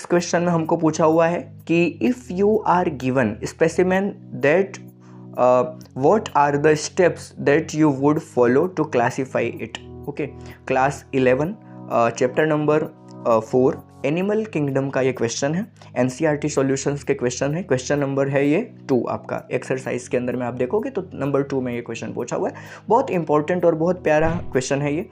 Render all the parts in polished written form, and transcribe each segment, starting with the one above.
Next question में हमको पूछा हुआ है कि if you are given specimen that what are the steps that you would follow to classify it? Okay, class 11 chapter number 4 animal kingdom का ये question है, एनसीईआरटी सॉल्यूशंस के क्वेश्चन है। क्वेश्चन नंबर है ये 2 आपका एक्सरसाइज के अंदर में आप देखोगे तो नंबर 2 में ये क्वेश्चन पूछा हुआ है। बहुत इंपॉर्टेंट और बहुत प्यारा क्वेश्चन है ये।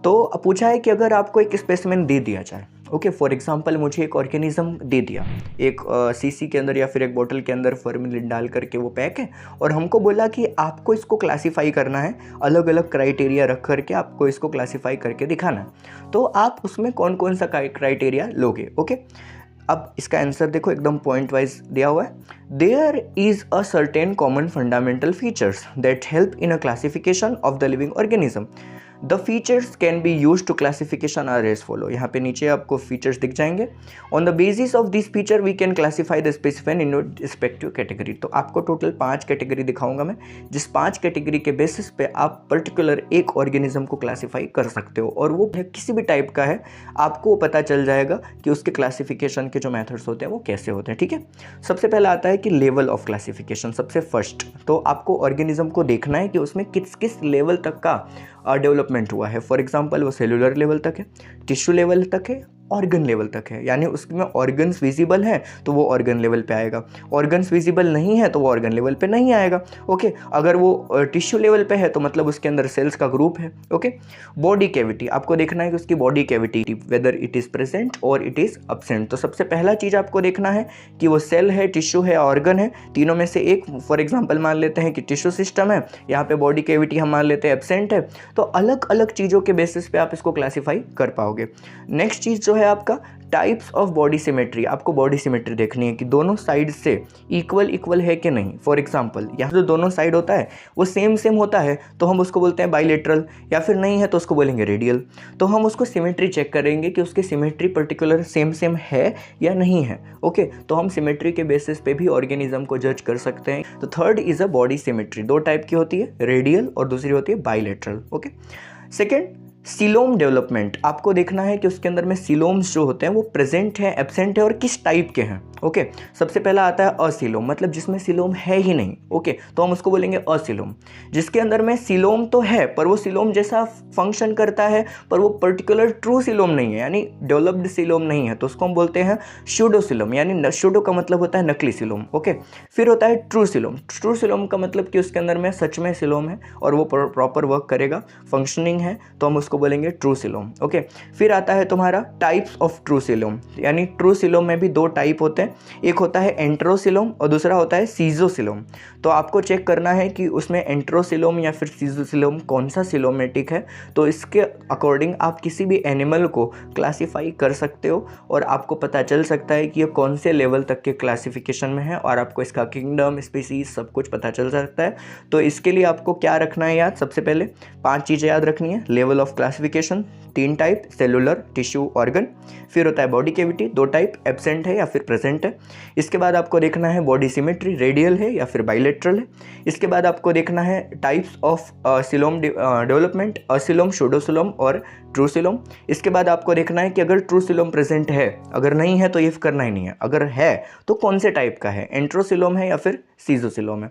तो पूछा है कि अगर आपको एक स्पेसिमेन दे दिया जाए, ओके, फॉर एग्जांपल मुझे एक ऑर्गेनिज्म दे दिया, एक सीसी के अंदर या फिर एक बोतल के अंदर फॉर्मेलिन डाल करके वो पैक है, और हमको बोला कि आपको इसको क्लासीफाई करना है, अलग अलग क्राइटेरिया रख करके आपको इसको क्लासीफाई करके दिखाना है। तो आप उसमें कौन कौन सा क्राइटेरिया लोगे? ओके, अब इसका आंसर देखो, एकदम पॉइंट वाइज दिया हुआ है। There is a certain common fundamental features that help in a classification of the living organism. The features can be use to classification are as follow. यहाँ पे नीचे आपको फीचर्स दिख जाएंगे। On the basis of this feature we can classify the specimen in respective category. तो आपको total 5 category दिखाऊंगा मैं, जिस 5 कैटेगरी के बेसिस पे आप पर्टिकुलर एक ऑर्गेनिज्म को क्लासीफाई कर सकते हो, और वो किसी भी टाइप का है, आपको पता चल जाएगा कि उसके क्लासिफिकेशन के जो मेथड्स होते हैं वो कैसे होते हैं। ठीक है, सबसे पहला आता है कि लेवल ऑफ क्लासिफिकेशन। सबसे फर्स्ट तो आपको ऑर्गेनिज्म को देखना है कि उसमें किस किस लेवल तक का डेवलपमेंट हुआ है। फॉर एग्जांपल वो सेलुलर लेवल तक है, टिश्यू लेवल तक है, ऑर्गन लेवल तक है, यानी उसमें ऑर्गन्स विजिबल हैं तो वो ऑर्गन लेवल पे आएगा, ऑर्गन्स विजिबल नहीं है तो वो ऑर्गन लेवल पे नहीं आएगा। ओके, अगर वो टिश्यू लेवल पे है तो मतलब उसके अंदर सेल्स का ग्रुप है। ओके, बॉडी कैविटी आपको देखना है कि उसकी body cavity whether it is present और इट इज़ अब्सेंट। तो सबसे पहला चीज़ आपको देखना है कि वो सेल है, टिश्यू है, ऑर्गन है, तीनों में से एक। फॉर एग्जाम्पल मान लेते हैं कि टिश्यू सिस्टम है, यहाँ पे बॉडी कैविटी हम मान लेते हैं एब्सेंट है। तो अलग अलग चीज़ों के बेसिस पे आप इसको क्लासीफाई कर पाओगे। नेक्स्ट चीज़ जो है आपका टाइप्स ऑफ बॉडी सिमेट्री। आपको बॉडी सिमेट्री देखनी है कि दोनों साइड से इक्वल है कि नहीं। फॉर एग्जांपल यहाँ जो दोनों साइड होता है वो सेम होता है तो हम उसको बोलते हैं बाइलेटरल, या फिर नहीं है तो उसको बोलेंगे रेडियल। तो हम उसको सिमेट्री चेक करेंगे कि उसकी सिमेट्री पर्टिकुलर सेम है या नहीं है। ओके, तो हम सिमेट्री के बेसिस पे भी ऑर्गेनिज्म को जज कर सकते हैं। तो third is a body symmetry. 2 type की होती है, रेडियल और दूसरी होती है bilateral. Okay, second coelom development. आपको देखना है कि उसके अंदर में सीलोम्स जो होते हैं वो प्रेजेंट है, एब्सेंट है और किस टाइप के हैं। ओके, सबसे पहला आता है असीलोम, मतलब जिसमें सीलोम है ही नहीं। ओके, तो हम उसको बोलेंगे असीलोम। जिसके अंदर में सीलोम तो है पर वो सीलोम जैसा फंक्शन करता है पर वो पर्टिकुलर ट्रू सीलोम नहीं है, यानी डेवलप्ड सीलोम नहीं है, तो उसको हम बोलते हैं शूडोसीलोम, यानी शूडो का मतलब होता है नकली सीलोम। ओके, फिर होता है ट्रू सीलोम। ट्रू सीलोम का मतलब कि उसके अंदर में सच में सीलोम है और वो प्रॉपर वर्क करेगा, फंक्शनिंग है, तो हम उसको बोलेंगे ट्रू सीलोम। ओके, फिर आता है तुम्हारा टाइप्स ऑफ ट्रू सीलोम, यानी ट्रू सीलोम में भी 2 टाइप होते हैं। एक होता है एंट्रोसिलोम और दूसरा होता है सीजोसिलोम। तो आपको चेक करना है कि उसमें एंट्रोसिलोम या फिर सीजोसिलोम कौन सा सिलोमेटिक है, तो इसके अकॉर्डिंग आप किसी भी एनिमल को क्लासीफाई कर सकते हो और आपको पता चल सकता है कि ये कौन से लेवल तक के क्लासिफिकेशन में है, और आपको इसका किंगडम, स्पीसीज सब कुछ पता चल सकता है। तो इसके लिए आपको क्या रखना है याद? सबसे पहले 5 चीज़ें याद रखनी है। Level of classification 3 type, cellular, tissue, organ. फिर होता है बॉडी कैविटी 2 टाइप, एब्सेंट है या फिर प्रेजेंट है। इसके बाद आपको देखना है बॉडी सिमेट्री, रेडियल है या फिर बाइलेटरल है। इसके बाद आपको देखना है टाइप्स ऑफ सिलोम डेवलपमेंट, असिलोम, शूडोसिलोम और ट्रू सिलोम। इसके बाद आपको देखना है कि अगर ट्रू सिलोम प्रेजेंट है, अगर नहीं है तो ये करना ही नहीं है, अगर है तो कौन से टाइप का है, एंट्रोसिलोम है या फिर सीजोसिलोम है।